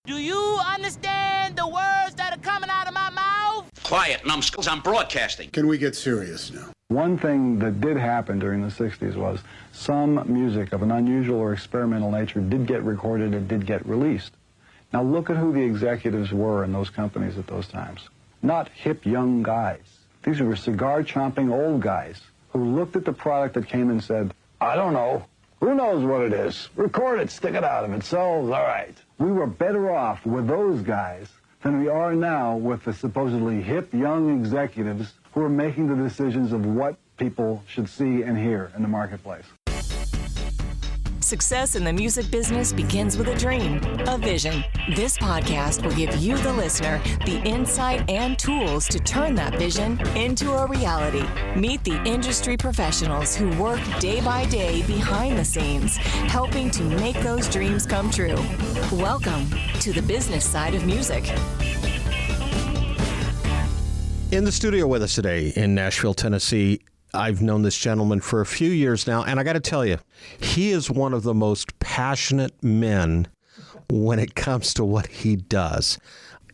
Do you understand the words that are coming out of my mouth? Quiet, numbskulls, I'm broadcasting. Can we get serious now? One thing that did happen during the 60s was some music of an unusual or experimental nature did get recorded and did get released. Now look at who the executives were in those companies at those times. Not hip young guys. These were cigar-chomping old guys who looked at the product that came and said, I don't know. Who knows what it is? Record it, stick it out. If it sells, all right. We were better off with those guys than we are now with the supposedly hip young executives who are making the decisions of what people should see and hear in the marketplace. Success in the music business begins with a dream, a vision. This podcast will give you, the listener, the insight and tools to turn that vision into a reality. Meet the industry professionals who work day by day behind the scenes, helping to make those dreams come true. Welcome to the business side of music. In the studio with us today in Nashville, Tennessee, I've known this gentleman for a few years now, and I got to tell you, he is one of the most passionate men when it comes to what he does.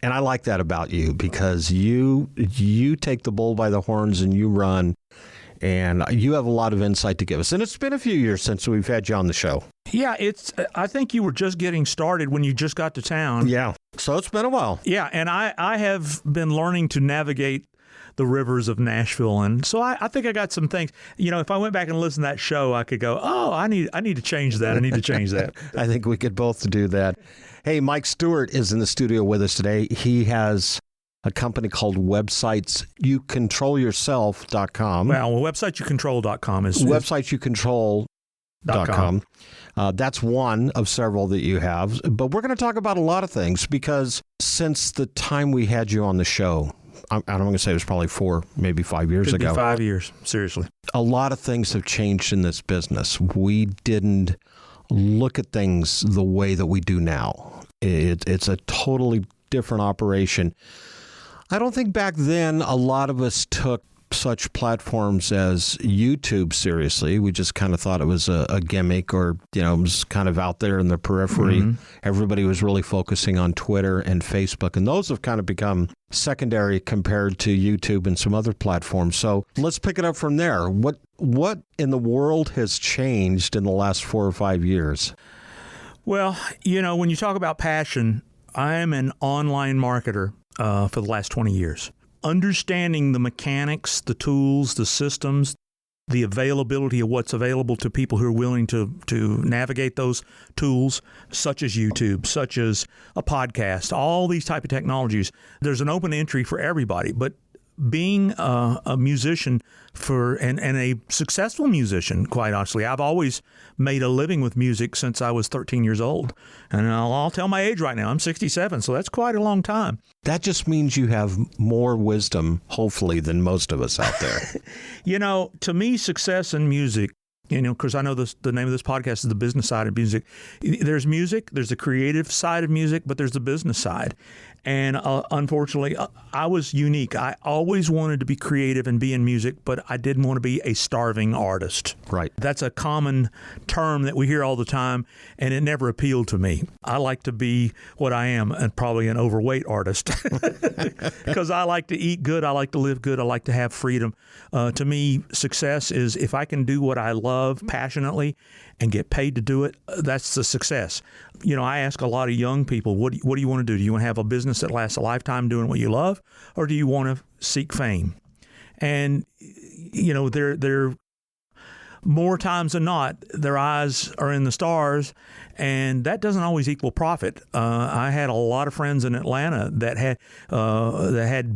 And I like that about you because you take the bull by the horns and you run, and you have a lot of insight to give us. And it's been a few years since we've had you on the show. Yeah, I think you were just getting started when you just got to town. Yeah, so it's been a while. Yeah, and I have been learning to navigate the rivers of Nashville, and so I think I got some things. You know, if I went back and listened to that show, I could go, oh, I need to change that. I need to change that. I think we could both do that. Hey, Mike Stewart is in the studio with us today. He has a company called websitesYouControlYourself.com. Well, websiteyoucontrol.com is websiteyoucontrol.com. That's one of several that you have. But we're going to talk about a lot of things because since the time we had you on the show, I'm going to say it was probably 4, maybe 5 years ago. 5 years, seriously. A lot of things have changed in this business. We didn't look at things the way that we do now. It's a totally different operation. I don't think back then a lot of us took such platforms as YouTube seriously. We just kind of thought it was a gimmick, or, you know, it was kind of out there in the periphery. Mm-hmm. Everybody was really focusing on Twitter and Facebook, and those have kind of become secondary compared to YouTube and some other platforms. So let's pick it up from there. What in the world has changed in the last 4 or 5 years? Well, you know, when you talk about passion, I am an online marketer for the last 20 years. Understanding the mechanics, the tools, the systems, the availability of what's available to people who are willing to navigate those tools, such as YouTube, such as a podcast, all these type of technologies. There's an open entry for everybody, but being a musician and a successful musician, quite honestly, I've always made a living with music since I was 13 years old. And I'll tell my age right now. I'm 67, so that's quite a long time. That just means you have more wisdom, hopefully, than most of us out there. You know, to me, success in music, you know, because I know the name of this podcast is the business side of music. There's music, there's the creative side of music, but there's the business side. And unfortunately, I was unique. I always wanted to be creative and be in music, but I didn't want to be a starving artist. Right. That's a common term that we hear all the time, and it never appealed to me. I like to be what I am, and probably an overweight artist, because I like to eat good, I like to live good, I like to have freedom. To me, success is if I can do what I love passionately and get paid to do it, that's the success. You know, I ask a lot of young people, what do you want to do? Do you want to have a business that lasts a lifetime doing what you love, or do you want to seek fame? And, you know, they're more times than not, their eyes are in the stars, and that doesn't always equal profit. I had a lot of friends in Atlanta that had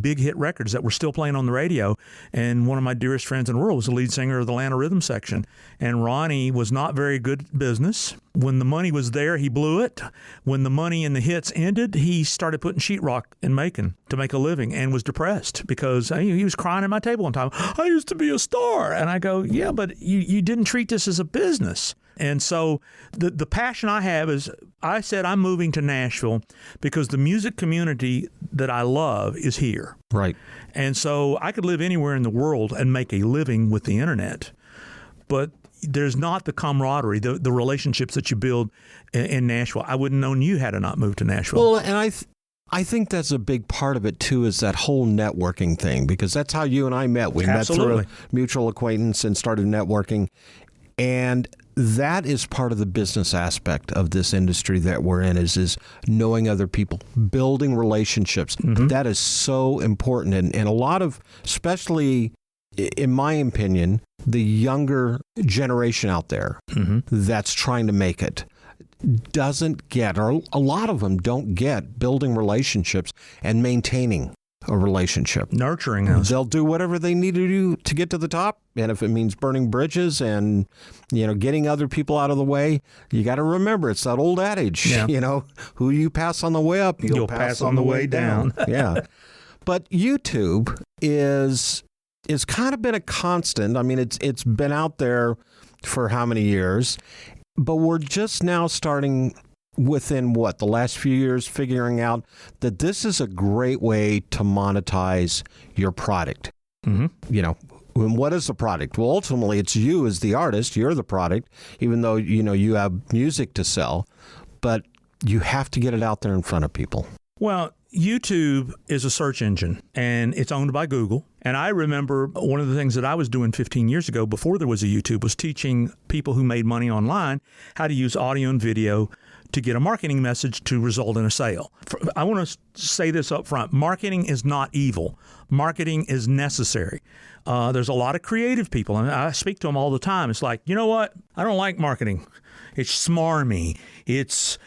big hit records that were still playing on the radio, and one of my dearest friends in the world was the lead singer of the Atlanta Rhythm Section. And Ronnie was not very good at business. When the money was there, he blew it. When the money and the hits ended, he started putting sheetrock in Macon to make a living and was depressed because he was crying at my table one time. I used to be a star. And I go, yeah, but you didn't treat this as a business. And so the passion I have is, I said I'm moving to Nashville because the music community that I love is here. Right. And so I could live anywhere in the world and make a living with the internet. But there's not the camaraderie, the relationships that you build in Nashville. I wouldn't have known you had I not moved to Nashville. Well, and I think that's a big part of it, too, is that whole networking thing, because that's how you and I met. We Absolutely. met through a mutual acquaintance and started networking. And that is part of the business aspect of this industry that we're in is knowing other people, building relationships. Mm-hmm. That is so important. And a lot of, especially in my opinion, the younger generation out there that's trying to make it doesn't get, or a lot of them don't get, building relationships and maintaining a relationship. Nurturing us. They'll do whatever they need to do to get to the top. And if it means burning bridges and, getting other people out of the way, you got to remember, it's that old adage, who you pass on the way up, you'll pass on the way down. Yeah. But YouTube is kind of been a constant. I mean, it's been out there for how many years? But we're just now starting within the last few years, figuring out that this is a great way to monetize your product. Mm-hmm. And what is the product? Well, ultimately, it's you as the artist. You're the product, even though, you have music to sell. But you have to get it out there in front of people. Well, YouTube is a search engine, and it's owned by Google. And I remember one of the things that I was doing 15 years ago, before there was a YouTube, was teaching people who made money online how to use audio and video to get a marketing message to result in a sale. I want to say this up front. Marketing is not evil. Marketing is necessary. There's a lot of creative people, and I speak to them all the time. It's like, you know what? I don't like marketing. It's smarmy. It's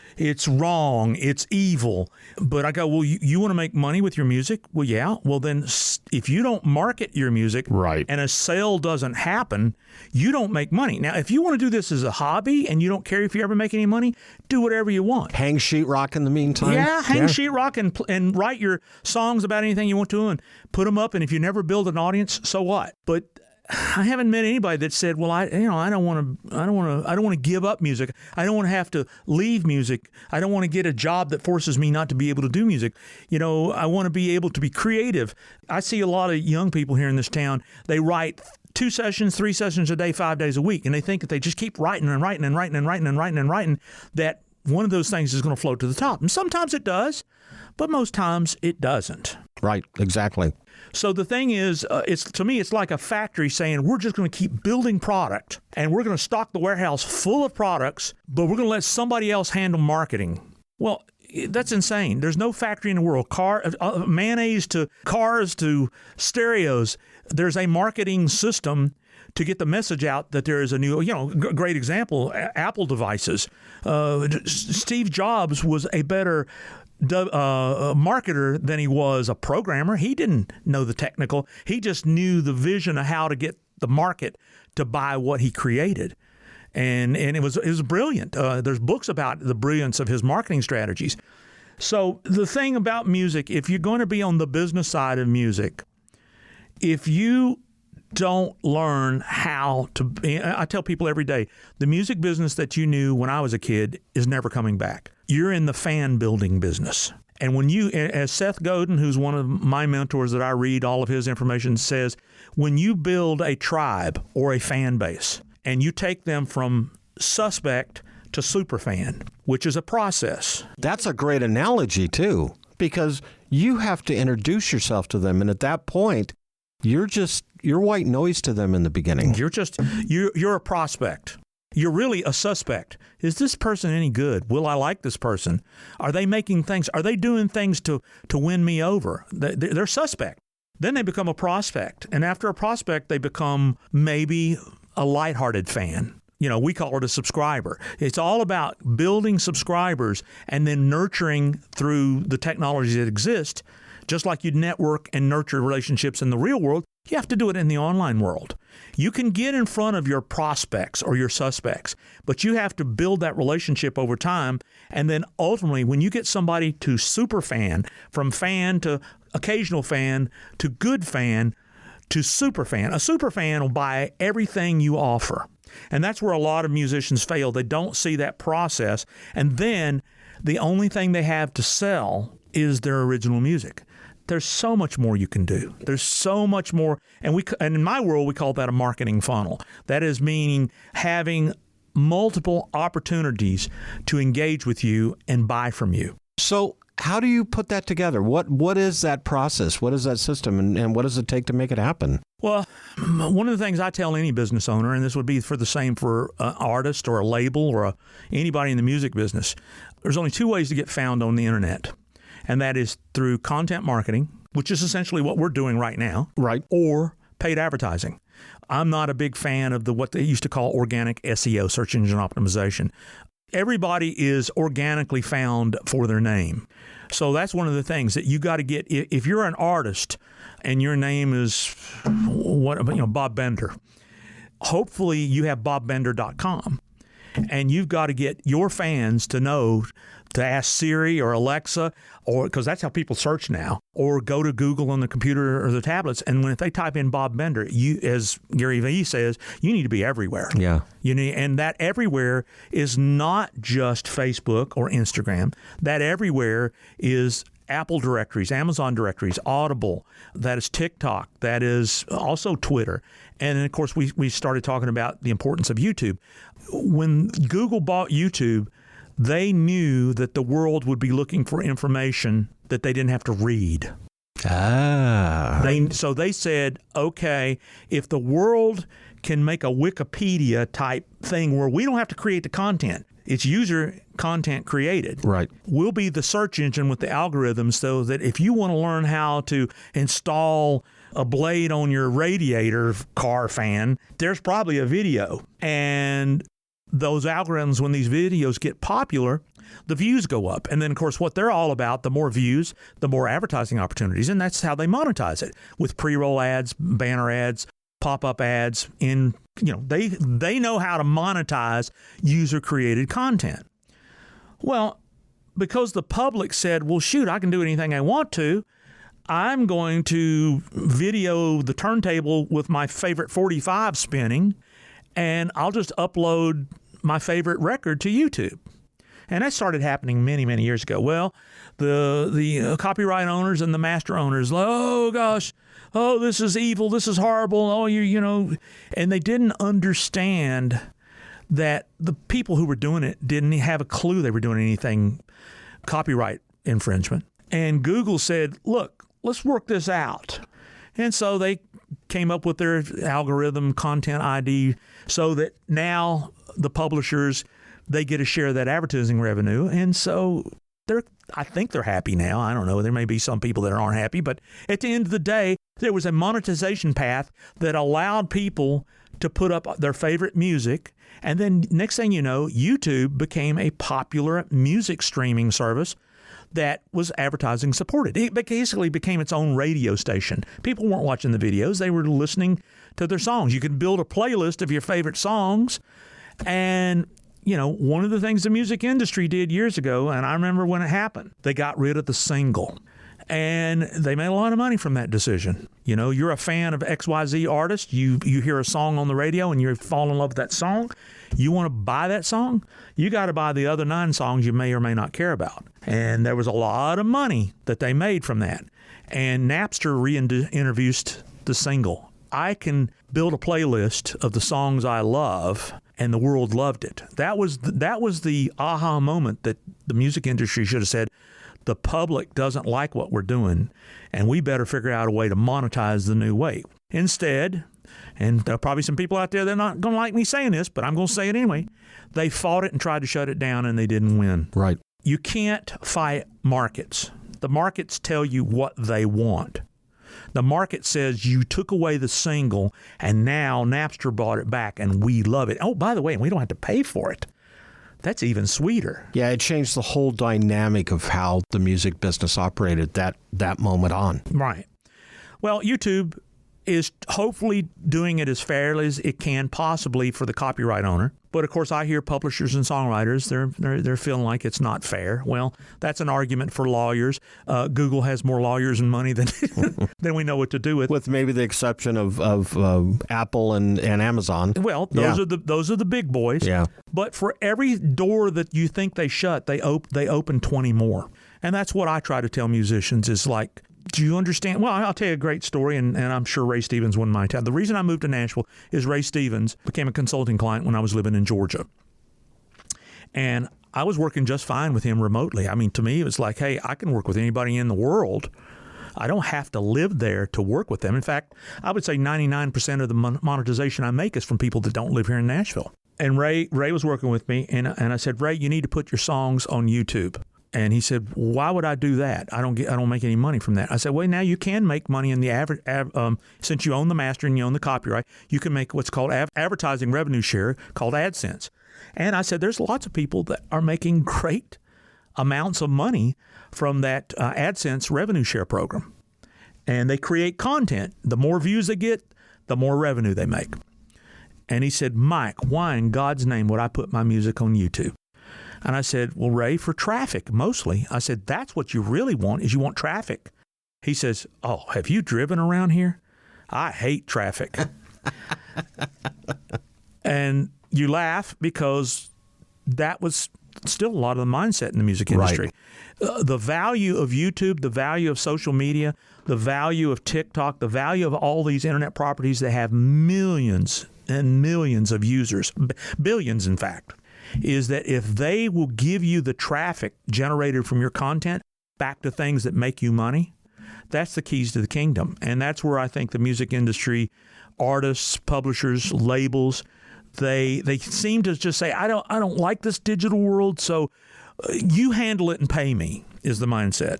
wrong. It's evil. But I go, well, you want to make money with your music? Well, yeah. Well, then if you don't market your music and a sale doesn't happen, you don't make money. Now, if you want to do this as a hobby and you don't care if you ever make any money, do whatever you want. Hang sheetrock in the meantime. Yeah, hang sheetrock and write your songs about anything you want to and put them up. And if you never build an audience, so what? But I haven't met anybody that said, "Well, I don't want to give up music. I don't want to have to leave music. I don't want to get a job that forces me not to be able to do music. I want to be able to be creative." I see a lot of young people here in this town. They write 2 sessions, 3 sessions a day, 5 days a week, and they think if they just keep writing and writing and writing and writing and writing and writing, that one of those things is going to float to the top. And sometimes it does, but most times it doesn't. Right, exactly. So the thing is, to me, it's like a factory saying, we're just going to keep building product, and we're going to stock the warehouse full of products, but we're going to let somebody else handle marketing. Well, that's insane. There's no factory in the world. Mayonnaise to cars to stereos. There's a marketing system to get the message out that there is a new, great example, Apple devices. Steve Jobs was a better marketer than he was a programmer. He didn't know the technical. He just knew the vision of how to get the market to buy what he created. And it was brilliant. There's books about the brilliance of his marketing strategies. So the thing about music, if you're going to be on the business side of music, if you don't learn how to, I tell people every day, the music business that you knew when I was a kid is never coming back. You're in the fan building business. And when you, as Seth Godin, who's one of my mentors that I read all of his information, says, when you build a tribe or a fan base and you take them from suspect to superfan, which is a process. That's a great analogy, too, because you have to introduce yourself to them. And at that point, you're white noise to them in the beginning. You're a prospect. You're really a suspect. Is this person any good? Will I like this person? Are they making things? Are they doing things to win me over? They're suspect. Then they become a prospect. And after a prospect, they become maybe a lighthearted fan. We call it a subscriber. It's all about building subscribers and then nurturing through the technologies that exist. Just like you network and nurture relationships in the real world, you have to do it in the online world. You can get in front of your prospects or your suspects, but you have to build that relationship over time. And then ultimately, when you get somebody to super fan, from fan to occasional fan to good fan to super fan, a super fan will buy everything you offer. And that's where a lot of musicians fail. They don't see that process. And then the only thing they have to sell is their original music. there's so much more you can do. There's so much more. And in my world, we call that a marketing funnel. That is meaning having multiple opportunities to engage with you and buy from you. So how do you put that together? What is that process? What is that system? And what does it take to make it happen? Well, one of the things I tell any business owner, and this would be for the same for an artist or a label or anybody in the music business, there's only two ways to get found on the internet. And that is through content marketing, which is essentially what we're doing right now. Right. Or paid advertising. I'm not a big fan of what they used to call organic SEO, search engine optimization. Everybody is organically found for their name. So that's one of the things that you got to get. If you're an artist and your name is Bob Bender, hopefully you have bobbender.com. And you've got to get your fans to know to ask Siri or Alexa, or because that's how people search now, or go to Google on the computer or the tablets. And if they type in Bob Bender, you, as Gary Vee says, you need to be everywhere. Yeah. And that everywhere is not just Facebook or Instagram. That everywhere is Apple directories, Amazon directories, Audible, that is TikTok, that is also Twitter. And then, of course, we started talking about the importance of YouTube. When Google bought YouTube, they knew that the world would be looking for information that they didn't have to read. So they said, okay, if the world can make a Wikipedia type thing where we don't have to create the content, it's user content created. Right. We'll be the search engine with the algorithms so that if you want to learn how to install a blade on your radiator car fan, there's probably a video. And those algorithms, when these videos get popular, the views go up. And then, of course, what they're all about, the more views, the more advertising opportunities. And that's how they monetize it, with pre-roll ads, banner ads, pop-up ads. They know how to monetize user-created content. Well, because the public said, well, shoot, I can do anything I want to, I'm going to video the turntable with my favorite 45 spinning, and I'll just upload my favorite record to YouTube. And that started happening many, many years ago. Well, the copyright owners and the master owners, oh, gosh, oh, this is evil, this is horrible, oh, and they didn't understand that the people who were doing it didn't have a clue they were doing anything copyright infringement. And Google said, look, let's work this out. And so they came up with their algorithm content ID so that now the publishers, they get a share of that advertising revenue. And so I think they're happy now. I don't know. There may be some people that aren't happy. But at the end of the day, there was a monetization path that allowed people to put up their favorite music. And then next thing you know, YouTube became a popular music streaming service that was advertising supported. It basically became its own radio station. People weren't watching the videos. They were listening to their songs. You could build a playlist of your favorite songs. And, one of the things the music industry did years ago, and I remember when it happened, they got rid of the single. And they made a lot of money from that decision. You're a fan of XYZ artist. You hear a song on the radio and you fall in love with that song. You want to buy that song? You got to buy the other 9 songs you may or may not care about. And there was a lot of money that they made from that. And Napster reintroduced the single. I can build a playlist of the songs I love, and the world loved it. That was the aha moment that the music industry should have said, the public doesn't like what we're doing, and we better figure out a way to monetize the new way. Instead, and there are probably some people out there that are not going to like me saying this, but I'm going to say it anyway, they fought it and tried to shut it down, and they didn't win. Right. You can't fight markets. The markets tell you what they want. The market says you took away the single, and now Napster bought it back, and we love it. Oh, by the way, we don't have to pay for it. That's even sweeter. Yeah, it changed the whole dynamic of how the music business operated that moment on. Right. Well, YouTube is hopefully doing it as fairly as it can possibly for the copyright owner. But of course, I hear publishers and songwriters, they're feeling like it's not fair. Well, that's an argument for lawyers. Google has more lawyers and money than than we know what to do with. With maybe the exception of Apple and Amazon. Well, those are the big boys. Yeah. But for every door that you think they shut, they open 20 more. And that's what I try to tell musicians is like, Do you understand? Well, I'll tell you a great story, and I'm sure Ray Stevens wouldn't mind. The reason I moved to Nashville is Ray Stevens became a consulting client when I was living in Georgia. And I was working just fine with him remotely. I mean, to me, it was like, hey, I can work with anybody in the world. I don't have to live there to work with them. In fact, I would say 99% of the monetization I make is from people that don't live here in Nashville. And Ray was working with me, and I said, Ray, you need to put your songs on YouTube. And he said, why would I do that? I don't make any money from that. I said, well, now you can make money in the since you own the master and you own the copyright, you can make what's called advertising revenue share called AdSense. And I said, there's lots of people that are making great amounts of money from that AdSense revenue share program. And they create content. The more views they get, the more revenue they make. And he said, Mike, why in God's name would I put my music on YouTube? And I said, well, Ray, for traffic, mostly. I said, that's what you really want, is you want traffic. He says, oh, have you driven around here? I hate traffic. And you laugh because that was still a lot of the mindset in the music industry. Right. The value of YouTube, the value of social media, the value of TikTok, the value of all these internet properties that have millions and millions of users, billions in fact, is that if they will give you the traffic generated from your content back to things that make you money, that's the keys to the kingdom. And that's where I think the music industry, artists, publishers, labels, they seem to just say, I don't like this digital world, so you handle it and pay me, is the mindset.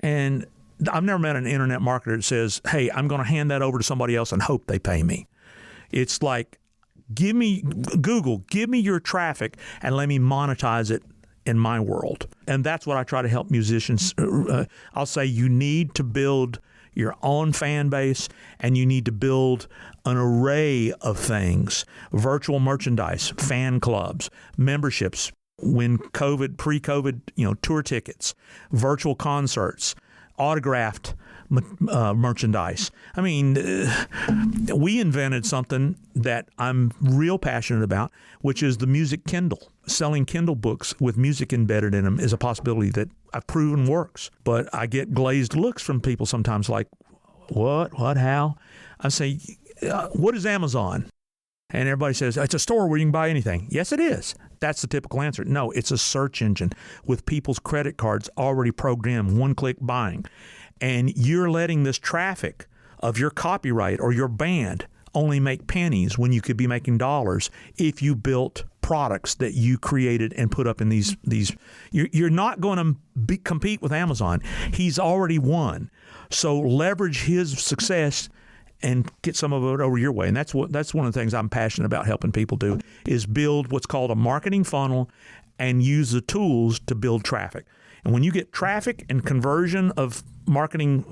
And I've never met an internet marketer that says, hey, I'm going to hand that over to somebody else and hope they pay me. It's like, give me your traffic and let me monetize it in my world. And that's what I try to help musicians. I'll say you need to build your own fan base, and you need to build an array of things: virtual merchandise, fan clubs, memberships, pre-COVID, tour tickets, virtual concerts, autographed merchandise. I mean, we invented something that I'm real passionate about, which is the music Kindle. Selling Kindle books with music embedded in them is a possibility that I've proven works. But I get glazed looks from people sometimes like, what, how? I say, what is Amazon? And everybody says, it's a store where you can buy anything. Yes, it is. That's the typical answer. No, it's a search engine with people's credit cards already programmed, one-click buying. And you're letting this traffic of your copyright or your band only make pennies when you could be making dollars if you built products that you created and put up in these. You're not going to compete with Amazon. He's already won. So leverage his success and get some of it over your way. And that's one of the things I'm passionate about helping people do, is build what's called a marketing funnel and use the tools to build traffic. And when you get traffic and conversion of marketing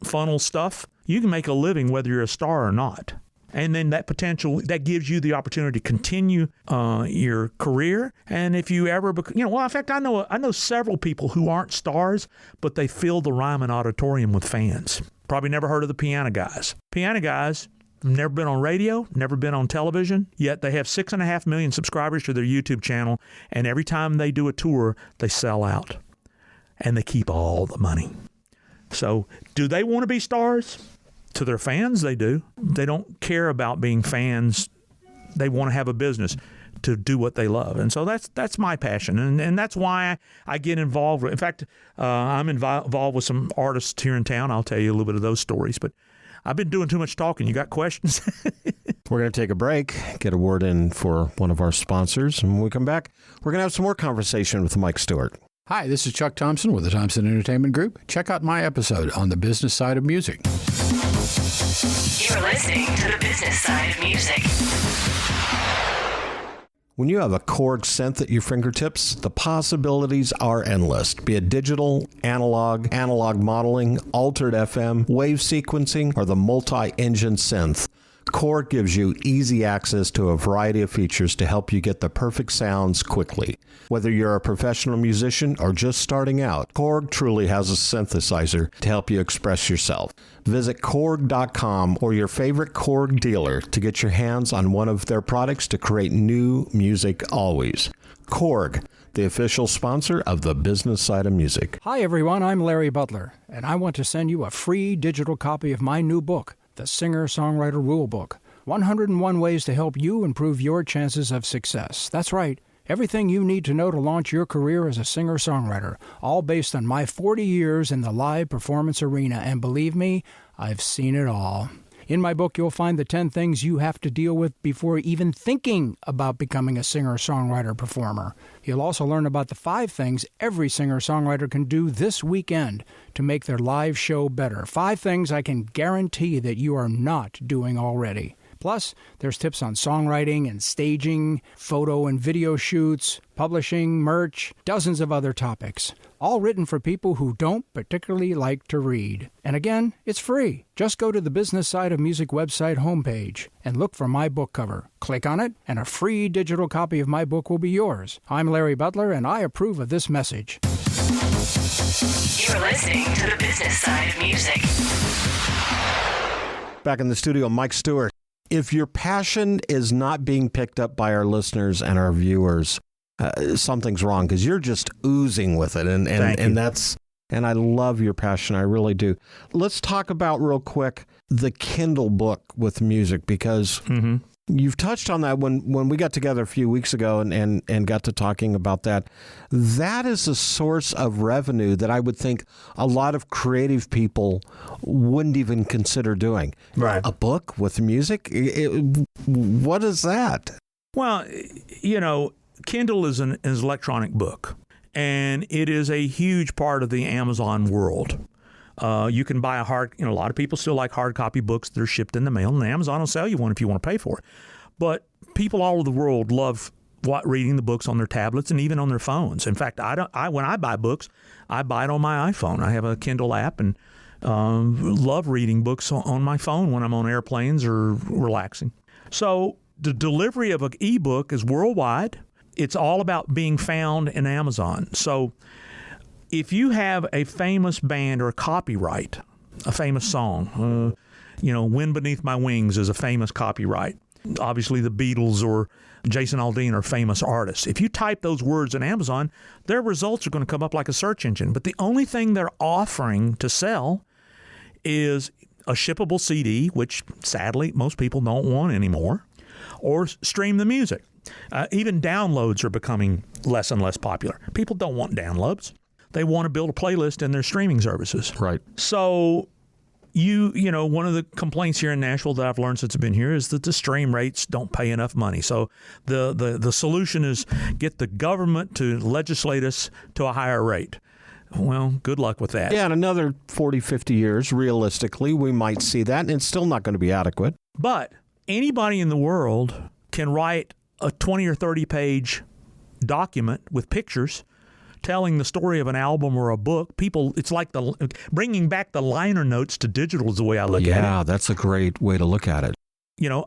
funnel stuff, you can make a living whether you're a star or not. And then that gives you the opportunity to continue your career. And if you ever, in fact, I know several people who aren't stars, but they fill the Ryman Auditorium with fans. Probably never heard of the Piano Guys. Piano Guys have never been on radio, never been on television, yet they have 6.5 million subscribers to their YouTube channel, and every time they do a tour, they sell out, and they keep all the money. So do they want to be stars? To their fans, they do. They don't care about being fans. They want to have a business to do what they love. And so that's my passion. And that's why I get involved. In fact, I'm involved with some artists here in town. I'll tell you a little bit of those stories. But I've been doing too much talking. You got questions? We're going to take a break, get a word in for one of our sponsors. And when we come back, we're going to have some more conversation with Mike Stewart. Hi, this is Chuck Thompson with the Thompson Entertainment Group. Check out my episode on the business side of music. You're listening to the business side of music. When you have a Korg synth at your fingertips, the possibilities are endless. Be it digital, analog modeling, altered FM, wave sequencing, or the multi-engine synth, Korg gives you easy access to a variety of features to help you get the perfect sounds quickly. Whether you're a professional musician or just starting out, Korg truly has a synthesizer to help you express yourself. Visit Korg.com or your favorite Korg dealer to get your hands on one of their products to create new music always. Korg, the official sponsor of the business side of music. Hi, everyone. I'm Larry Butler, and I want to send you a free digital copy of my new book, The Singer-Songwriter Rule Book, 101 Ways to Help You Improve Your Chances of Success. That's right. Everything you need to know to launch your career as a singer-songwriter, all based on my 40 years in the live performance arena, and believe me, I've seen it all. In my book, you'll find the 10 things you have to deal with before even thinking about becoming a singer-songwriter performer. You'll also learn about the 5 things every singer-songwriter can do this weekend to make their live show better. 5 things I can guarantee that you are not doing already. Plus, there's tips on songwriting and staging, photo and video shoots, publishing, merch, dozens of other topics. All written for people who don't particularly like to read. And again, it's free. Just go to the Business Side of Music website homepage and look for my book cover. Click on it, and a free digital copy of my book will be yours. I'm Larry Butler, and I approve of this message. You're listening to the Business Side of Music. Back in the studio, Mike Stewart. If your passion is not being picked up by our listeners and our viewers, something's wrong, because you're just oozing with it, and I love your passion. I really do. Let's talk about real quick the Kindle book with music, because you've touched on that when we got together a few weeks ago and got to talking about that. That is a source of revenue that I would think a lot of creative people wouldn't even consider doing. Right. A book with music? What is that? Well, Kindle is an electronic book, and it is a huge part of the Amazon world. You can buy a lot of people still like hard copy books that are shipped in the mail, and Amazon will sell you one if you want to pay for it. But people all over the world love reading the books on their tablets and even on their phones. In fact, when I buy books, I buy it on my iPhone. I have a Kindle app and love reading books on my phone when I'm on airplanes or relaxing. So the delivery of an ebook is worldwide. It's all about being found in Amazon. So if you have a famous band or a copyright, a famous song, Wind Beneath My Wings is a famous copyright. Obviously, the Beatles or Jason Aldean are famous artists. If you type those words in Amazon, their results are going to come up like a search engine. But the only thing they're offering to sell is a shippable CD, which sadly most people don't want anymore, or stream the music. Even downloads are becoming less and less popular. People don't want downloads. They want to build a playlist in their streaming services. Right. So one of the complaints here in Nashville that I've learned since I've been here is that the stream rates don't pay enough money. So the solution is get the government to legislate us to a higher rate. Well, good luck with that. Yeah, in another 40, 50 years, realistically, we might see that, and it's still not going to be adequate. But anybody in the world can write a 20 or 30-page document with pictures telling the story of an album or a book. People, it's like bringing back the liner notes to digital is the way I look at it. Yeah, that's a great way to look at it.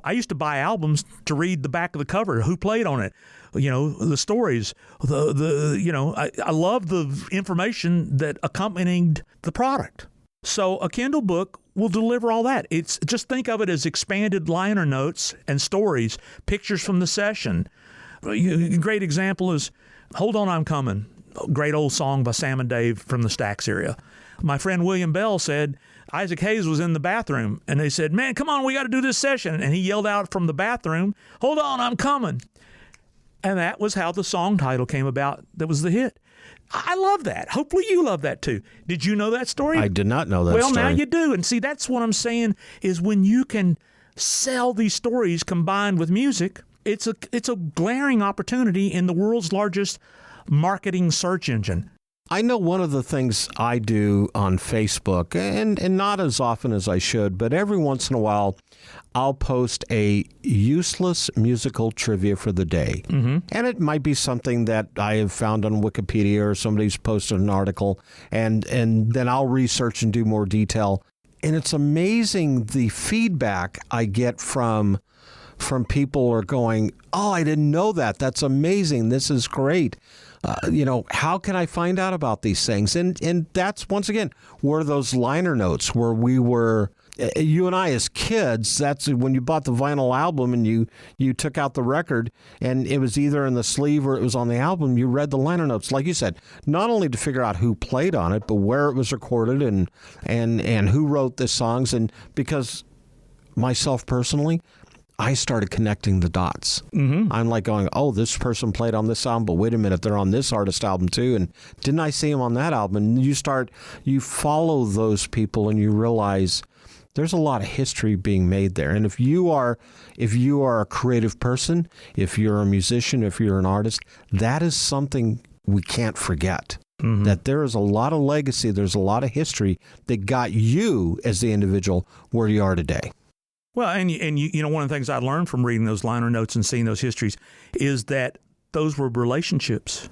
I used to buy albums to read the back of the cover, who played on it, the stories, I love the information that accompanied the product. So a Kindle book will deliver all that. It's just think of it as expanded liner notes and stories, pictures from the session. A great example is Hold On, I'm Coming. Great old song by Sam and Dave from the Stax area. My friend William Bell said Isaac Hayes was in the bathroom, and they said, "Man, come on, we got to do this session." And he yelled out from the bathroom, "Hold on, I'm coming." And that was how the song title came about. That was the hit. I love that. Hopefully you love that too. Did you know that story? I did not know that story. Well, now you do. And see, that's what I'm saying is when you can sell these stories combined with music, it's a glaring opportunity in the world's largest marketing search engine. I know one of the things I do on Facebook, and not as often as I should, but every once in a while, I'll post a useless musical trivia for the day. Mm-hmm. And it might be something that I have found on Wikipedia or somebody's posted an article, and then I'll research and do more detail. And it's amazing the feedback I get from people are going, "Oh, I didn't know that. That's amazing. This is great. How can I find out about these things?" And that's, once again, where those liner notes where we were you and I as kids, that's when you bought the vinyl album and you took out the record and it was either in the sleeve or it was on the album, you read the liner notes, like you said, not only to figure out who played on it, but where it was recorded and who wrote the songs. And because myself personally, I started connecting the dots. Mm-hmm. I'm like going, oh, this person played on this album, but wait a minute, they're on this artist album too. And didn't I see him on that album? And you follow those people and you realize there's a lot of history being made there. And if you are a creative person, if you're a musician, if you're an artist, that is something we can't forget. Mm-hmm. That there is a lot of legacy, there's a lot of history that got you as the individual where you are today. Well, and you know, one of the things I learned from reading those liner notes and seeing those histories is that those were relationships.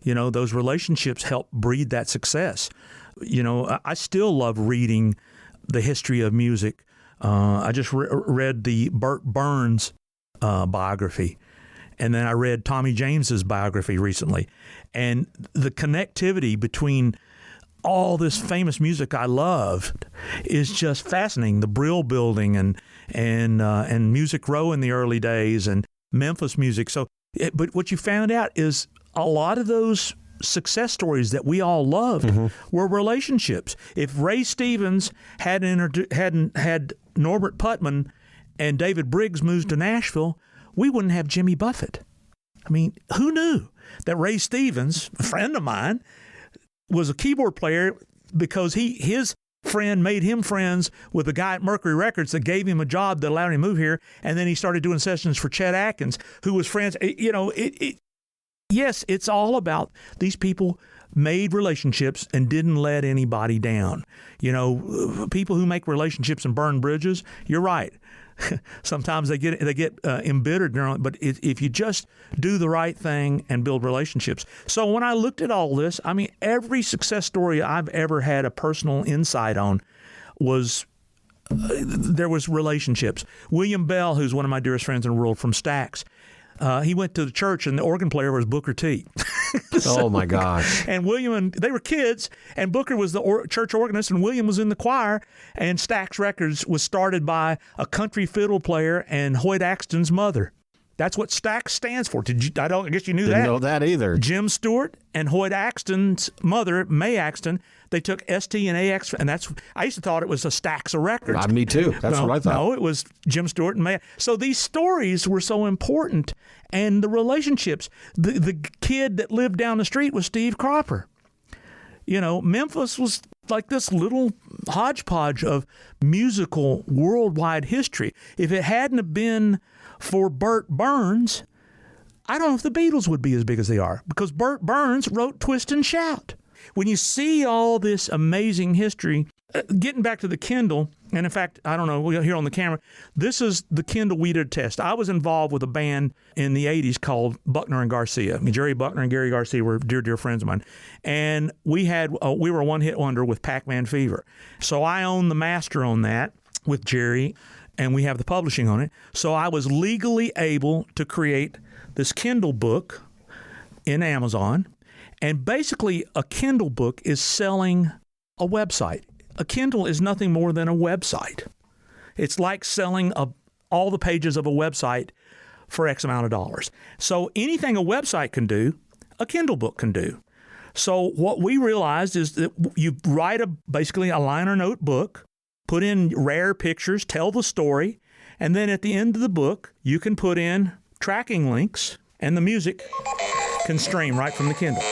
You know, those relationships helped breed that success. You know, I still love reading the history of music. I just read the Burt Burns biography, and then I read Tommy James's biography recently. And the connectivity between all this famous music I loved is just fascinating. The Brill Building and Music Row in the early days and Memphis music. But what you found out is a lot of those success stories that we all loved were relationships. If Ray Stevens hadn't had Norbert Putman and David Briggs moved to Nashville, we wouldn't have Jimmy Buffett. I mean, who knew that Ray Stevens, a friend of mine, was a keyboard player because his friend made him friends with the guy at Mercury Records that gave him a job that allowed him to move here, and then he started doing sessions for Chet Atkins, who was friends. You know, yes, it's all about these people made relationships and didn't let anybody down. You know, people who make relationships and burn bridges, you're right. Sometimes they get embittered, but if you just do the right thing and build relationships. So when I looked at all this, I mean, every success story I've ever had a personal insight on was there was relationships. William Bell, who's one of my dearest friends in the world from Stax, he went to the church and the organ player was Booker T. Oh, my gosh. And William, they were kids, and Booker was the church organist, and William was in the choir, and Stax Records was started by a country fiddle player and Hoyt Axton's mother. That's what Stax stands for. I guess you knew that. Didn't know that either. Jim Stewart and Hoyt Axton's mother, May Axton, they took ST and AX, and I used to thought it was a Stax of records. Me too. That's what I thought. No, it was Jim Stewart and May. So these stories were so important, and the relationships. The kid that lived down the street was Steve Cropper. You know, Memphis was like this little hodgepodge of musical worldwide history. If it hadn't have been for Burt Burns, I don't know if the Beatles would be as big as they are, because Burt Burns wrote Twist and Shout. When you see all this amazing history, getting back to the Kindle, and in fact, I don't know, here on the camera, this is the Kindle we did test. I was involved with a band in the 80s called Buckner and Garcia. I mean, Jerry Buckner and Gary Garcia were dear, dear friends of mine. And we were a one-hit wonder with Pac Man Fever. So I own the master on that with Jerry, and we have the publishing on it. So I was legally able to create this Kindle book in Amazon. And basically, a Kindle book is selling a website. A Kindle is nothing more than a website. It's like selling all the pages of a website for X amount of dollars. So anything a website can do, a Kindle book can do. So what we realized is that you write basically a liner note book, put in rare pictures, tell the story, and then at the end of the book, you can put in tracking links, and the music can stream right from the Kindle.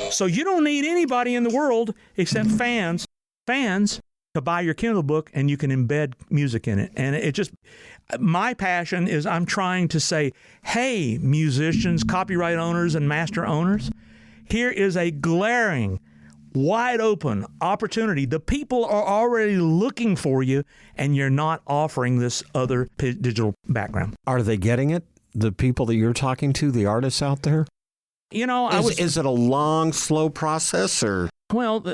So you don't need anybody in the world except fans to buy your Kindle book, and you can embed music in it. And it just, my passion is I'm trying to say, hey, musicians, copyright owners, and master owners, here is a glaring, wide open opportunity. The people are already looking for you, and you're not offering this other digital background. Are they getting it? The people that you're talking to, the artists out there? You know, is it a long, slow process, or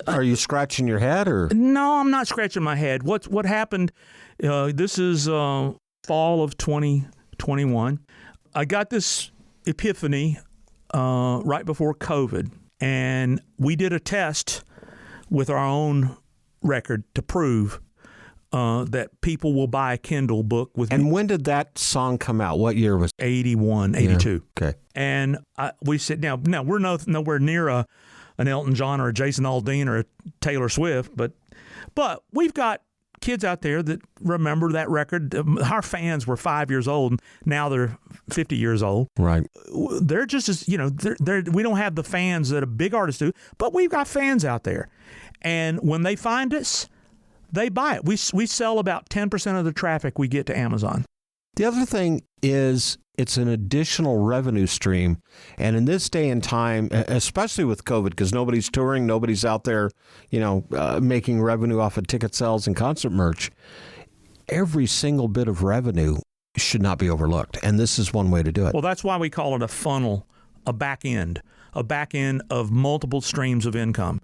are you scratching your head, or? No, I'm not scratching my head. What happened? This is fall of 2021. I got this epiphany right before COVID, and we did a test with our own record to prove that people will buy a Kindle book with. And when did that song come out? What year was it? 81, 82. Yeah. Okay. And we said, now we're nowhere near an Elton John or a Jason Aldean or a Taylor Swift, but we've got kids out there that remember that record. Our fans were 5 years old, and now they're 50 years old. Right. They're just as, we don't have the fans that a big artist do, but we've got fans out there. And when they find us, they buy it. We sell about 10% of the traffic we get to Amazon. The other thing is it's an additional revenue stream. And in this day and time, especially with COVID, because nobody's touring, nobody's out there, making revenue off of ticket sales and concert merch, every single bit of revenue should not be overlooked. And this is one way to do it. Well, that's why we call it a funnel, a back end of multiple streams of income.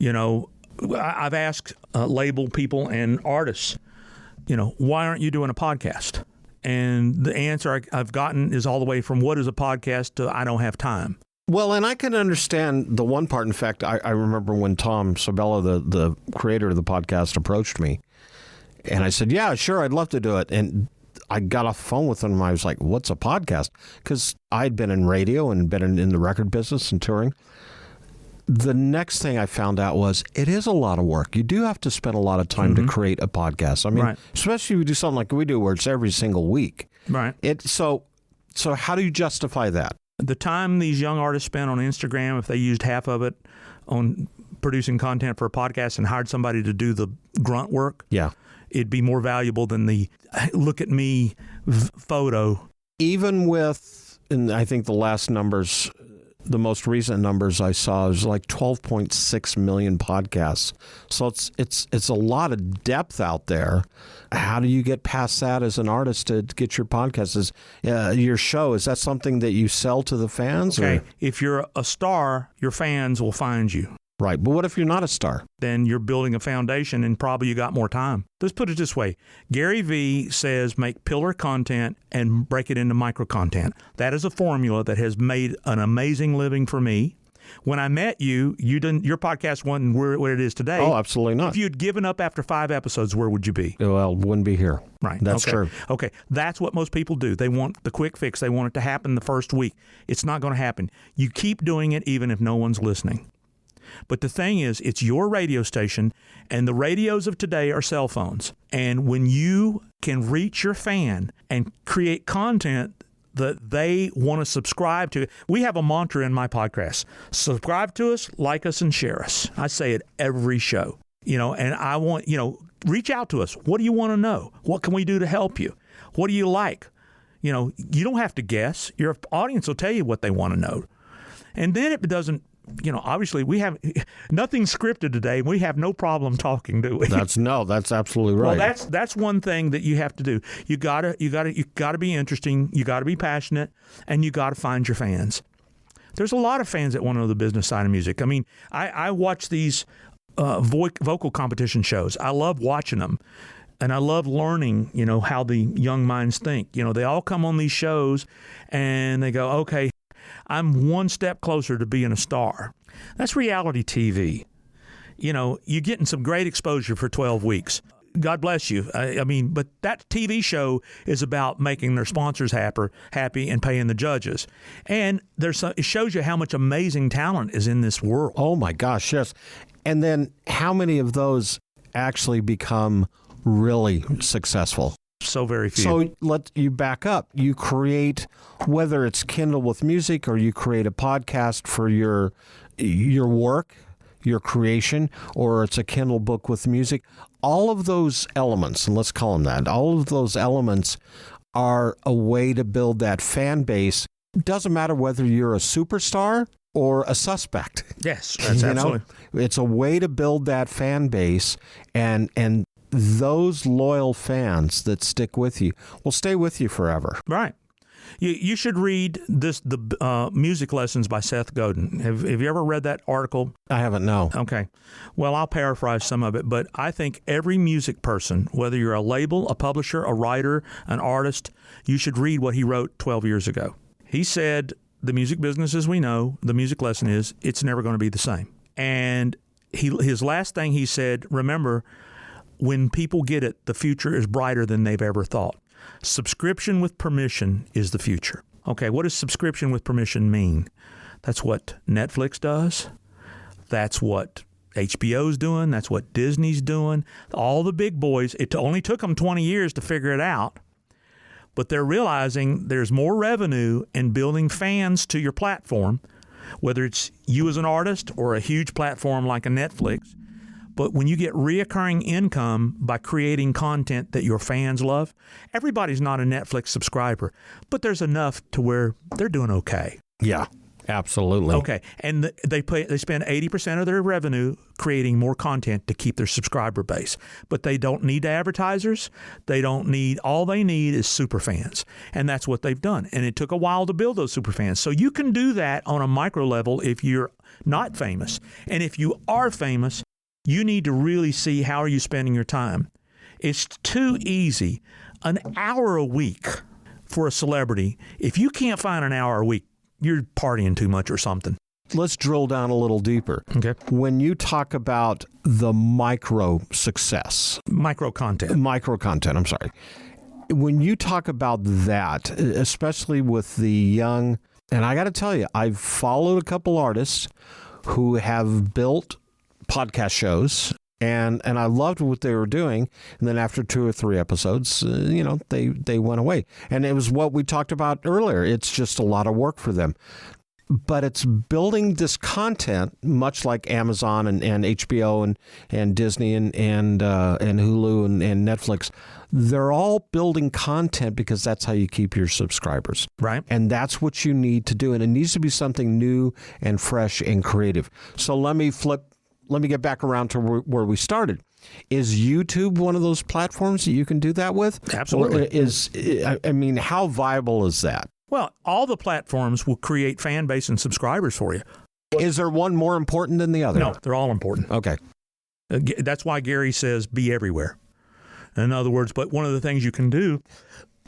I've asked label people and artists, why aren't you doing a podcast? And the answer I've gotten is all the way from what is a podcast to I don't have time. Well, and I can understand the one part. In fact, I remember when Tom Sabella, the creator of the podcast, approached me. And I said, yeah, sure, I'd love to do it. And I got off the phone with him and I was like, what's a podcast? Because I'd been in radio and been in the record business and touring. The next thing I found out was it is a lot of work. You do have to spend a lot of time to create a podcast. I mean, right. Especially if you do something like we do where it's every single week. Right. So how do you justify that? The time these young artists spend on Instagram, if they used half of it on producing content for a podcast and hired somebody to do the grunt work, yeah, it'd be more valuable than the look at me photo. Even with, and I think the most recent numbers I saw is like 12.6 million podcasts. So it's a lot of depth out there. How do you get past that as an artist to get your podcast? Your show, is that something that you sell to the fans? Okay, or? If you're a star, your fans will find you. Right, but what if you're not a star? Then you're building a foundation and probably you got more time. Let's put it this way. Gary Vee says make pillar content and break it into micro content. That is a formula that has made an amazing living for me. When I met you, your podcast wasn't where it is today. Oh, absolutely not. If you'd given up after 5 episodes, where would you be? Well, wouldn't be here. Right. That's true. Okay. That's what most people do. They want the quick fix. They want it to happen the first week. It's not going to happen. You keep doing it even if no one's listening. But the thing is, it's your radio station, and the radios of today are cell phones. And when you can reach your fan and create content that they want to subscribe to, we have a mantra in my podcast: subscribe to us, like us, and share us. I say it every show, and I want, reach out to us. What do you want to know? What can we do to help you? What do you like? You don't have to guess. Your audience will tell you what they want to know. And then it doesn't, obviously we have nothing scripted today. We have no problem talking, do we? That's absolutely right. Well, that's one thing that you have to do. You gotta be interesting. You gotta be passionate, and you gotta find your fans. There's a lot of fans that want to know the business side of music. I mean, I watch these vocal competition shows. I love watching them. And I love learning, how the young minds think. They all come on these shows and they go, okay, I'm one step closer to being a star. That's reality TV. You're getting some great exposure for 12 weeks. God bless you. But that TV show is about making their sponsors happy and paying the judges. And it shows you how much amazing talent is in this world. Oh, my gosh, yes. And then how many of those actually become really successful? So very few. So let you back up. You create, whether it's Kindle with music or you create a podcast for your work, your creation, or it's a Kindle book with music. All of those elements, and let's call them that, all of those elements are a way to build that fan base. It doesn't matter whether you're a superstar or a suspect. Yes, that's absolutely. It's a way to build that fan base, and those loyal fans that stick with you will stay with you forever. Right. You should read the Music Lessons by Seth Godin. Have you ever read that article? I haven't, no. Okay. Well, I'll paraphrase some of it, but I think every music person, whether you're a label, a publisher, a writer, an artist, you should read what he wrote 12 years ago. He said, the music business as we know, the music lesson is, it's never going to be the same. And his last thing he said, remember, when people get it, the future is brighter than they've ever thought. Subscription with permission is the future. Okay, what does subscription with permission mean? That's what Netflix does. That's what HBO's doing. That's what Disney's doing. All the big boys, it only took them 20 years to figure it out, but they're realizing there's more revenue in building fans to your platform, whether it's you as an artist or a huge platform like a Netflix. But when you get reoccurring income by creating content that your fans love, everybody's not a Netflix subscriber, but there's enough to where they're doing okay. Yeah, absolutely. Okay, and they spend 80% of their revenue creating more content to keep their subscriber base. But they don't need advertisers. All they need is super fans, and that's what they've done. And it took a while to build those super fans. So you can do that on a micro level if you're not famous. And if you are famous, you need to really see how are you spending your time. It's too easy. An hour a week for a celebrity, if you can't find an hour a week, you're partying too much or something. Let's drill down a little deeper. Okay. When you talk about the micro success. Micro content, I'm sorry. When you talk about that, especially with the young, and I got to tell you, I've followed a couple artists who have built podcast shows, and I loved what they were doing. And then after 2 or 3 episodes, they went away. And it was what we talked about earlier. It's just a lot of work for them. But it's building this content, much like Amazon and HBO and Disney and Hulu and Netflix. They're all building content because that's how you keep your subscribers. Right. And that's what you need to do. And it needs to be something new and fresh and creative. So let me get back around to where we started. Is YouTube one of those platforms that you can do that with? Absolutely. How viable is that? Well, all the platforms will create fan base and subscribers for you. Is there one more important than the other? No, they're all important. Okay. That's why Gary says be everywhere. In other words, but one of the things you can do,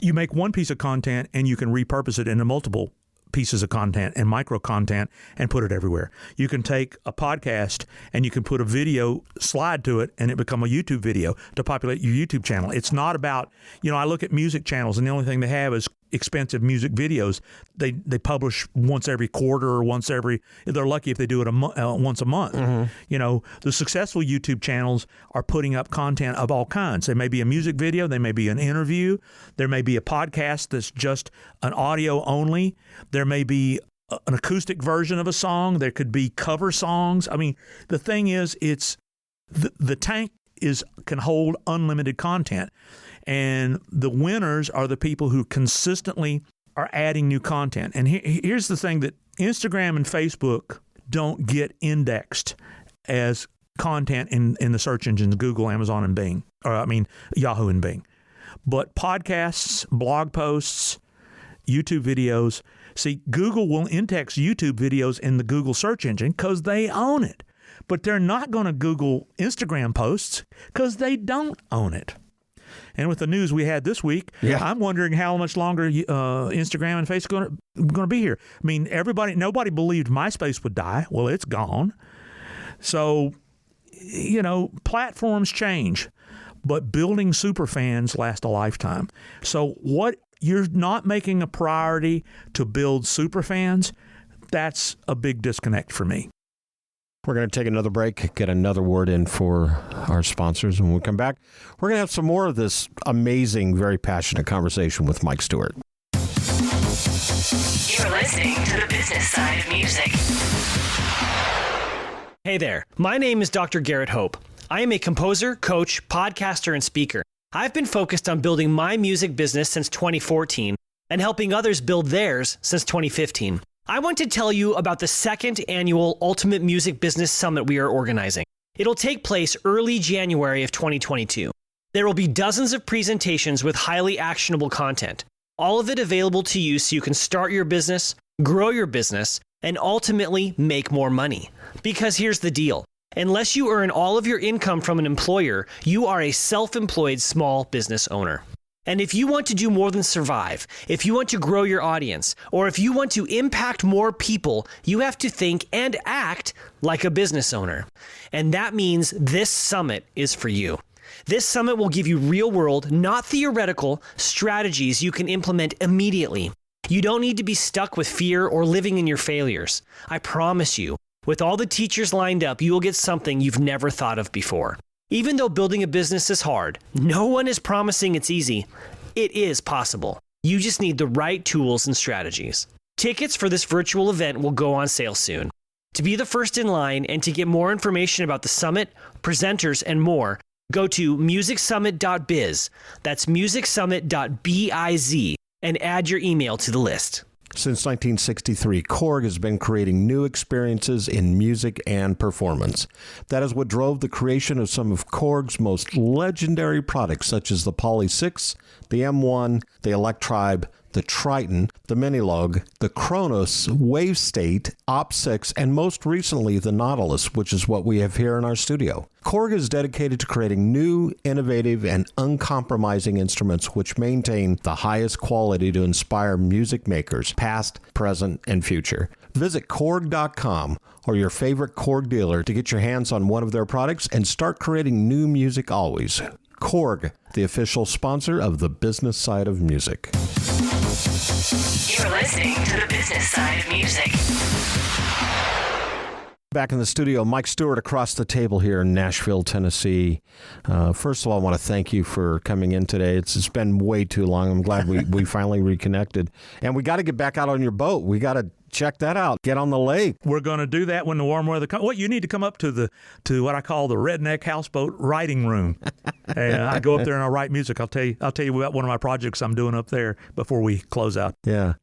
you make one piece of content and you can repurpose it into multiple pieces of content and micro content and put it everywhere. You can take a podcast and you can put a video slide to it and it become a YouTube video to populate your YouTube channel. It's not about, I look at music channels and the only thing they have is expensive music videos. They publish once every quarter or they're lucky if they do it once a month. Mm-hmm. The successful YouTube channels are putting up content of all kinds. There may be a music video, there may be an interview, there may be a podcast that's just an audio only, there may be an acoustic version of a song, there could be cover songs. I mean, the thing is, it's the tank can hold unlimited content. And the winners are the people who consistently are adding new content. And here's the thing that Instagram and Facebook don't get indexed as content in the search engines, Google, Amazon, and Bing. Yahoo and Bing. But podcasts, blog posts, YouTube videos. See, Google will index YouTube videos in the Google search engine because they own it. But they're not going to Google Instagram posts because they don't own it. And with the news we had this week, I'm wondering how much longer Instagram and Facebook are going to be here. I mean, nobody believed MySpace would die. Well, it's gone. So, platforms change, but building super fans last a lifetime. So you're not making a priority to build super fans. That's a big disconnect for me. We're going to take another break, get another word in for our sponsors. And when we come back, we're going to have some more of this amazing, very passionate conversation with Mike Stewart. You're listening to the business side of music. Hey there. My name is Dr. Garrett Hope. I am a composer, coach, podcaster, and speaker. I've been focused on building my music business since 2014 and helping others build theirs since 2015. I want to tell you about the second annual Ultimate Music Business Summit we are organizing. It'll take place early January of 2022. There will be dozens of presentations with highly actionable content, all of it available to you so you can start your business, grow your business, and ultimately make more money. Because here's the deal. Unless you earn all of your income from an employer, you are a self-employed small business owner. And if you want to do more than survive, if you want to grow your audience, or if you want to impact more people, you have to think and act like a business owner. And that means this summit is for you. This summit will give you real-world, not theoretical, strategies you can implement immediately. You don't need to be stuck with fear or living in your failures. I promise you, with all the teachers lined up, you will get something you've never thought of before. Even though building a business is hard, no one is promising it's easy. It is possible. You just need the right tools and strategies. Tickets for this virtual event will go on sale soon. To be the first in line and to get more information about the summit, presenters, and more, go to musicsummit.biz. That's musicsummit.biz and add your email to the list. Since 1963, Korg has been creating new experiences in music and performance. That is what drove the creation of some of Korg's most legendary products, such as the Poly 6, the M1, the Electribe, the Triton, the Minilogue, the Kronos, Wave State, Op 6, and most recently the Nautilus, which is what we have here in our studio. Korg is dedicated to creating new, innovative, and uncompromising instruments which maintain the highest quality to inspire music makers, past, present, and future. Visit Korg.com or your favorite Korg dealer to get your hands on one of their products and start creating new music always. Korg, the official sponsor of the business side of music. You're listening to the business side of music. Back in the studio, Mike Stewart across the table here in Nashville, Tennessee. First of all, I want to thank you for coming in today. It's been way too long. I'm glad we finally reconnected. And we got to get back out on your boat. We got to check that out. Get on the lake. We're going to do that when the warm weather comes. Well, you need to come up to what I call the Redneck Houseboat Writing Room. And I go up there and I write music. I'll tell you about one of my projects I'm doing up there before we close out. Yeah.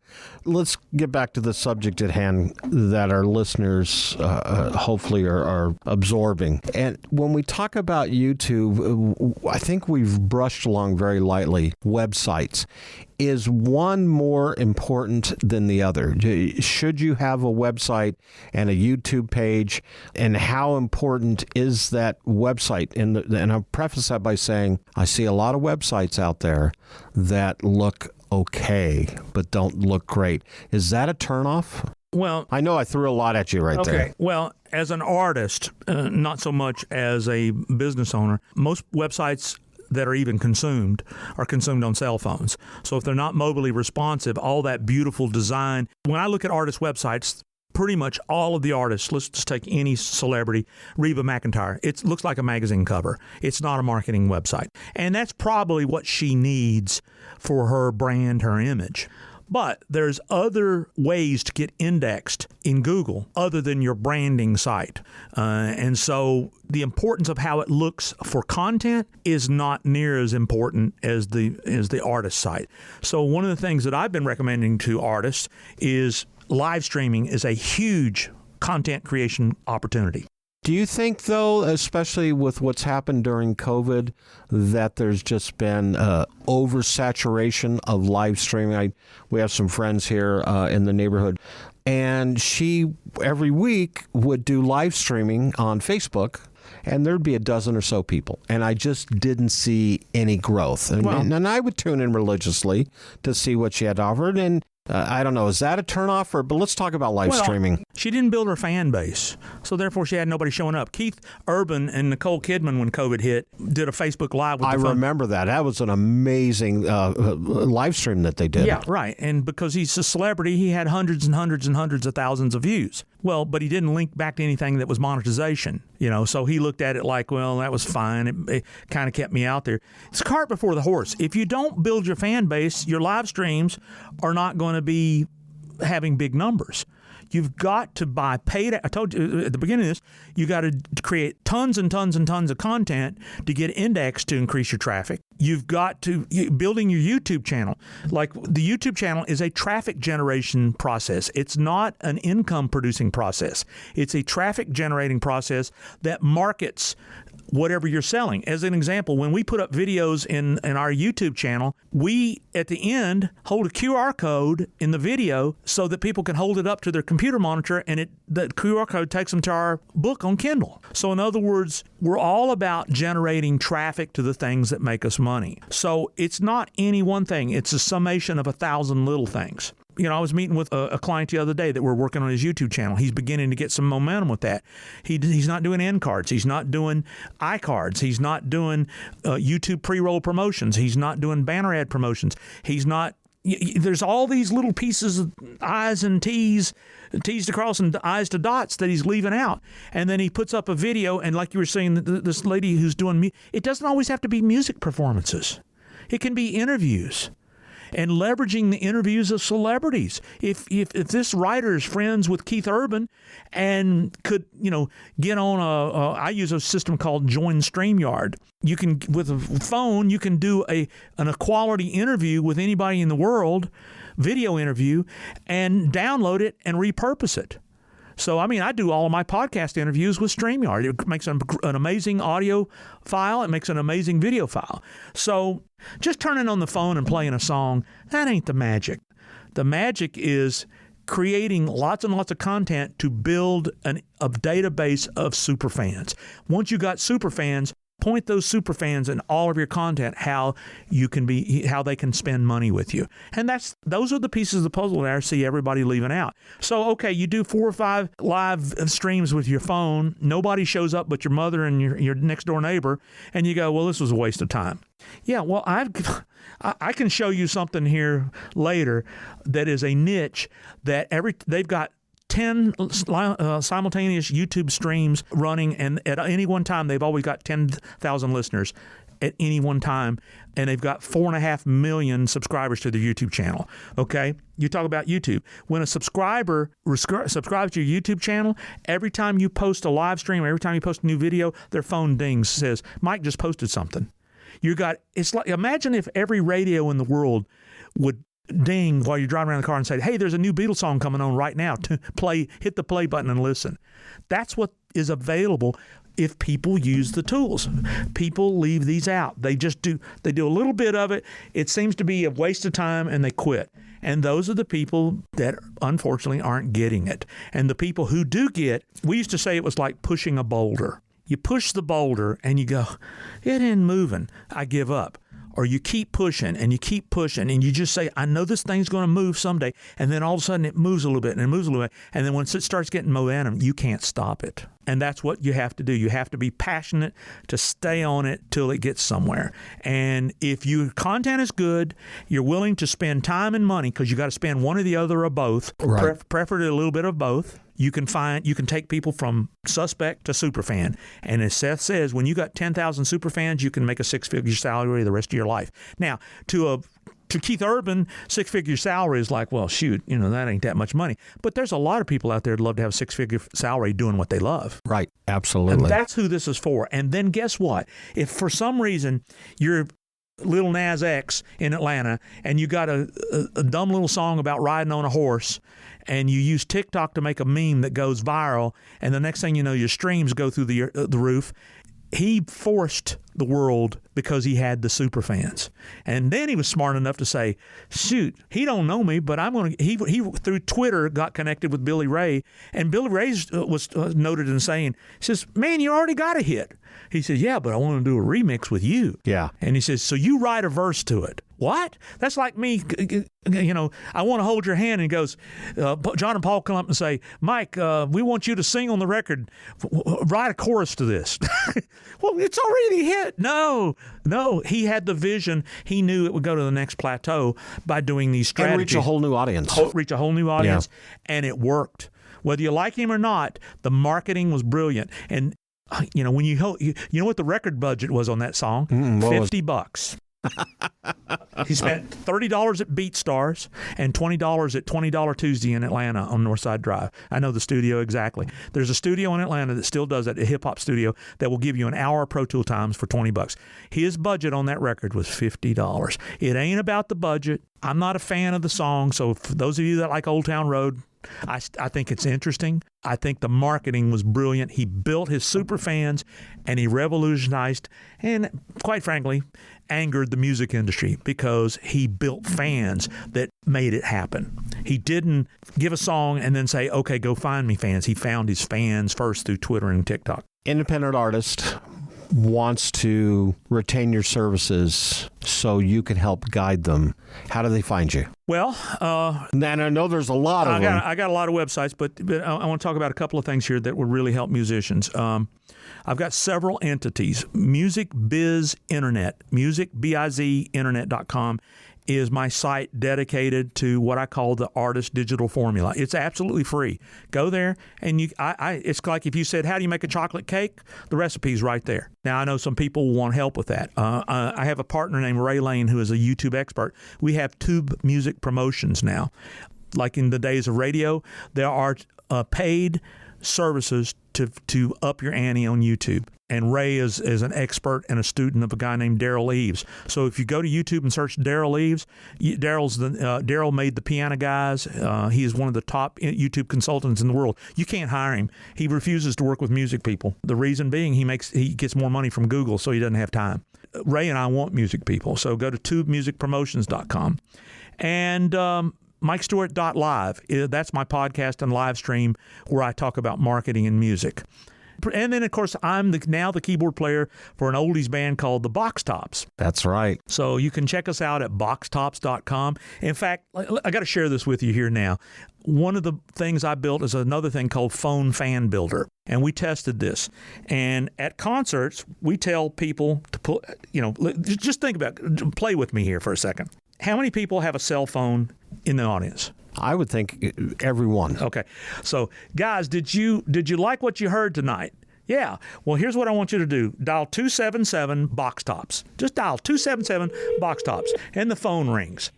Let's get back to the subject at hand that our listeners hopefully are absorbing. And when we talk about YouTube, I think we've brushed along very lightly websites. Is one more important than the other? Should you have a website and a YouTube page? And how important is that website? And I'll preface that by saying I see a lot of websites out there that look okay, but don't look great. Is that a turnoff? Well, I know I threw a lot at you there. Okay. Well, as an artist, not so much as a business owner, most websites that are even consumed are consumed on cell phones. So if they're not mobilely responsive, all that beautiful design. When I look at artist websites, pretty much all of the artists, let's just take any celebrity, Reba McEntire, it looks like a magazine cover. It's not a marketing website. And that's probably what she needs for her brand, her image. But there's other ways to get indexed in Google other than your branding site. And so the importance of how it looks for content is not near as important as the artist site. So one of the things that I've been recommending to artists is live streaming is a huge content creation opportunity. Do you think, though, especially with what's happened during COVID, that there's just been oversaturation of live streaming? We have some friends here in the neighborhood, and she, every week, would do live streaming on Facebook, and there'd be a dozen or so people, and I just didn't see any growth. And I would tune in religiously to see what she had to offer, and I don't know, is that a turnoff? But let's talk about live streaming. She didn't build her fan base, so therefore she had nobody showing up. Keith Urban and Nicole Kidman, when COVID hit, did a Facebook Live with I remember that. That was an amazing live stream that they did. Yeah, right. And because he's a celebrity, he had hundreds and hundreds and hundreds of thousands of views. Well, but he didn't link back to anything that was monetization, so he looked at it like, well, that was fine. It kind of kept me out there. It's cart before the horse. If you don't build your fan base, your live streams are not going to be having big numbers. You've got to buy paid. I told you at the beginning of this, you got to create tons and tons and tons of content to get indexed to increase your traffic. You've got to building your YouTube channel. Like the YouTube channel is a traffic generation process. It's not an income producing process. It's a traffic generating process that markets whatever you're selling. As an example, when we put up videos in our YouTube channel, we, at the end, hold a QR code in the video so that people can hold it up to their computer monitor, and the QR code takes them to our book on Kindle. So in other words, we're all about generating traffic to the things that make us money. So it's not any one thing. It's a summation of 1,000 little things. I was meeting with a client the other day that we're working on his YouTube channel. He's beginning to get some momentum with that. He's not doing end cards. He's not doing iCards. He's not doing YouTube pre-roll promotions. He's not doing banner ad promotions. He's not. There's all these little pieces of I's and T's to cross and I's to dots that he's leaving out. And then he puts up a video, and like you were saying, this lady who's doing it doesn't always have to be music performances. It can be interviews. And leveraging the interviews of celebrities. If this writer is friends with Keith Urban and could, get on I use a system called Join StreamYard. You can, with a phone, you can do an equality interview with anybody in the world, video interview, and download it and repurpose it. So, I do all of my podcast interviews with StreamYard. It makes an amazing audio file. It makes an amazing video file. So just turning on the phone and playing a song, that ain't the magic. The magic is creating lots and lots of content to build a database of superfans. Once you got superfans, point those superfans in all of your content how they can spend money with you. And those are the pieces of the puzzle that I see everybody leaving out. So, okay, you do 4 or 5 live streams with your phone. Nobody shows up but your mother and your next door neighbor. And you go, well, this was a waste of time. Yeah, well, I can show you something here later that is a niche that they've got 10 simultaneous YouTube streams running, and at any one time, they've always got 10,000 listeners at any one time, and they've got 4.5 million subscribers to their YouTube channel. Okay? You talk about YouTube. When a subscriber subscribes to your YouTube channel, every time you post a live stream, every time you post a new video, their phone dings, says, Mike just posted something. It's like, imagine if every radio in the world would ding while you're driving around the car and say, hey, there's a new Beatles song coming on right now. Hit the play button and listen. That's what is available if people use the tools. People leave these out. They do a little bit of it. It seems to be a waste of time, and they quit. And those are the people that unfortunately aren't getting it. And the people who do we used to say it was like pushing a boulder. You push the boulder and you go, it ain't moving. I give up. Or you keep pushing and you just say, I know this thing's going to move someday. And then all of a sudden it moves a little bit and it moves a little bit. And then once it starts getting momentum, you can't stop it. And that's what you have to do. You have to be passionate to stay on it till it gets somewhere. And if your content is good, you're willing to spend time and money, because you got to spend one or the other or both, right. Preferably a little bit of both. You can take people from suspect to superfan. And as Seth says, when you got 10,000 superfans, you can make a 6-figure salary the rest of your life. Now, to Keith Urban, 6-figure salary is like, well, shoot, that ain't that much money. But there's a lot of people out there that love to have a 6-figure salary doing what they love. Right, absolutely. And that's who this is for. And then guess what? If for some reason you're Lil Nas X in Atlanta and you got a dumb little song about riding on a horse, and you use TikTok to make a meme that goes viral, and the next thing you know, your streams go through the roof. He forced the world because he had the super fans. And then he was smart enough to say, shoot, he don't know me, but I'm going to, he through Twitter got connected with Billy Ray, and Billy Ray was noted in saying, he says, man, you already got a hit. He says, yeah, but I want to do a remix with you. Yeah. And he says, so you write a verse to it. What? That's like me, I want to hold your hand, and he goes, John and Paul come up and say, Mike, we want you to sing on the record, write a chorus to this. Well, it's already hit. No, he had the vision. He knew it would go to the next plateau by doing these strategies. And reach a whole new audience. And it worked. Whether you like him or not, the marketing was brilliant. And, when you know what the record budget was on that song? $50. He spent $30 at BeatStars and $20 at $20 Tuesday in Atlanta on Northside Drive. I know the studio exactly. There's a studio in Atlanta that still does that, a hip-hop studio, that will give you an hour of Pro Tool times for $20. His budget on that record was $50. It ain't about the budget. I'm not a fan of the song, so for those of you that like Old Town Road, I think it's interesting. I think the marketing was brilliant. He built his super fans, and he revolutionized and, quite frankly, angered the music industry because he built fans that made it happen. He didn't give a song and then say, okay, go find me fans. He found his fans first through Twitter and TikTok. Independent artist, wants to retain your services so you can help guide them, how do they find you? Well, and I know there's a lot of them. I got a lot of websites, but I want to talk about a couple of things here that would really help musicians. I've got several entities. Music Biz Internet, musicbizinternet.com is my site dedicated to what I call the artist digital formula. It's absolutely free. Go there, and it's like if you said, how do you make a chocolate cake? The recipe's right there. Now, I know some people want help with that. I have a partner named Ray Lane who is a YouTube expert. We have tube music promotions now. Like in the days of radio, there are paid services to up your ante on YouTube. And Ray is an expert and a student of a guy named Daryl Eves. So if you go to YouTube and search Daryl Eves, Daryl made the Piano Guys. He is one of the top YouTube consultants in the world. You can't hire him. He refuses to work with music people. The reason being he gets more money from Google, so he doesn't have time. Ray and I want music people. So go to tubemusicpromotions.com. And MikeStewart.live. That's my podcast and live stream where I talk about marketing and music. And then, of course, I'm now the keyboard player for an oldies band called the Box Tops. That's right. So you can check us out at boxtops.com. In fact, I got to share this with you here now. One of the things I built is another thing called Phone Fan Builder. And we tested this. And at concerts, we tell people to put, just think about it. Play with me here for a second. How many people have a cell phone in the audience? I would think everyone. Okay. So, guys, did you like what you heard tonight? Yeah. Well, here's what I want you to do. Dial 277 Box Tops. Just dial 277 Box Tops, and the phone rings.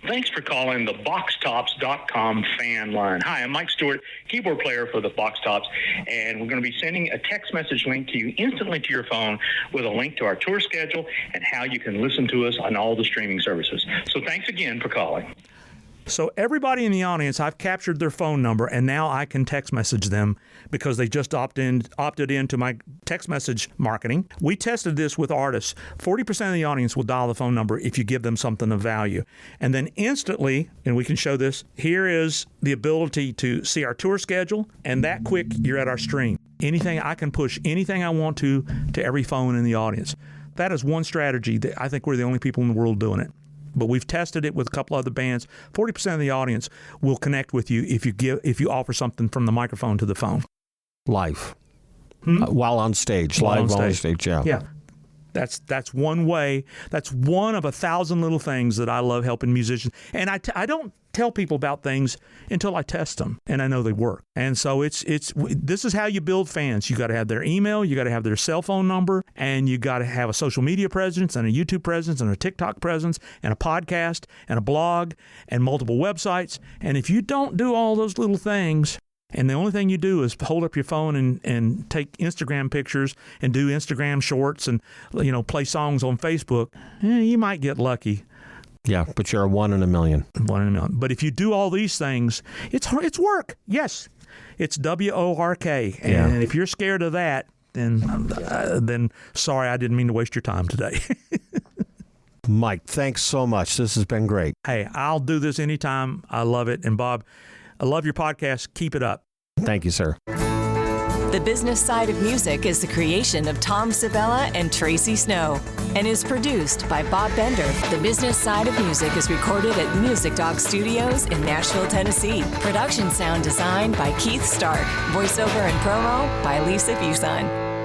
Thanks for calling the BoxTops.com fan line. Hi, I'm Mike Stewart, keyboard player for the Box Tops, and we're going to be sending a text message link to you instantly to your phone with a link to our tour schedule and how you can listen to us on all the streaming services. So thanks again for calling. So everybody in the audience, I've captured their phone number, and now I can text message them because they just opted into my text message marketing. We tested this with artists. 40% of the audience will dial the phone number if you give them something of value. And then instantly, and we can show this, here is the ability to see our tour schedule, and that quick, you're at our stream. I can push anything I want to every phone in the audience. That is one strategy that I think we're the only people in the world doing it. But we've tested it with a couple other bands. 40% of the audience will connect with you if you offer something from the microphone to the phone. Live. While on stage. Live on stage, yeah. Yeah. That's one way. That's one of 1,000 little things that I love helping musicians. And I don't tell people about things until I test them and I know they work. And so this is how you build fans. You got to have their email, you got to have their cell phone number, and you got to have a social media presence and a YouTube presence and a TikTok presence and a podcast and a blog and multiple websites. And if you don't do all those little things, and the only thing you do is hold up your phone and take Instagram pictures and do Instagram shorts and play songs on Facebook, you might get lucky. Yeah, but you're a 1 in a million. 1 in a million. But if you do all these things, it's work. Yes, it's WORK. And if you're scared of that, then sorry, I didn't mean to waste your time today. Mike, thanks so much. This has been great. Hey, I'll do this anytime. I love it. And Bob, I love your podcast. Keep it up. Thank you, sir. The Business Side of Music is the creation of Tom Sabella and Tracy Snow and is produced by Bob Bender. The Business Side of Music is recorded at Music Dog Studios in Nashville, Tennessee. Production sound designed by Keith Stark. Voiceover and promo by Lisa Fuson.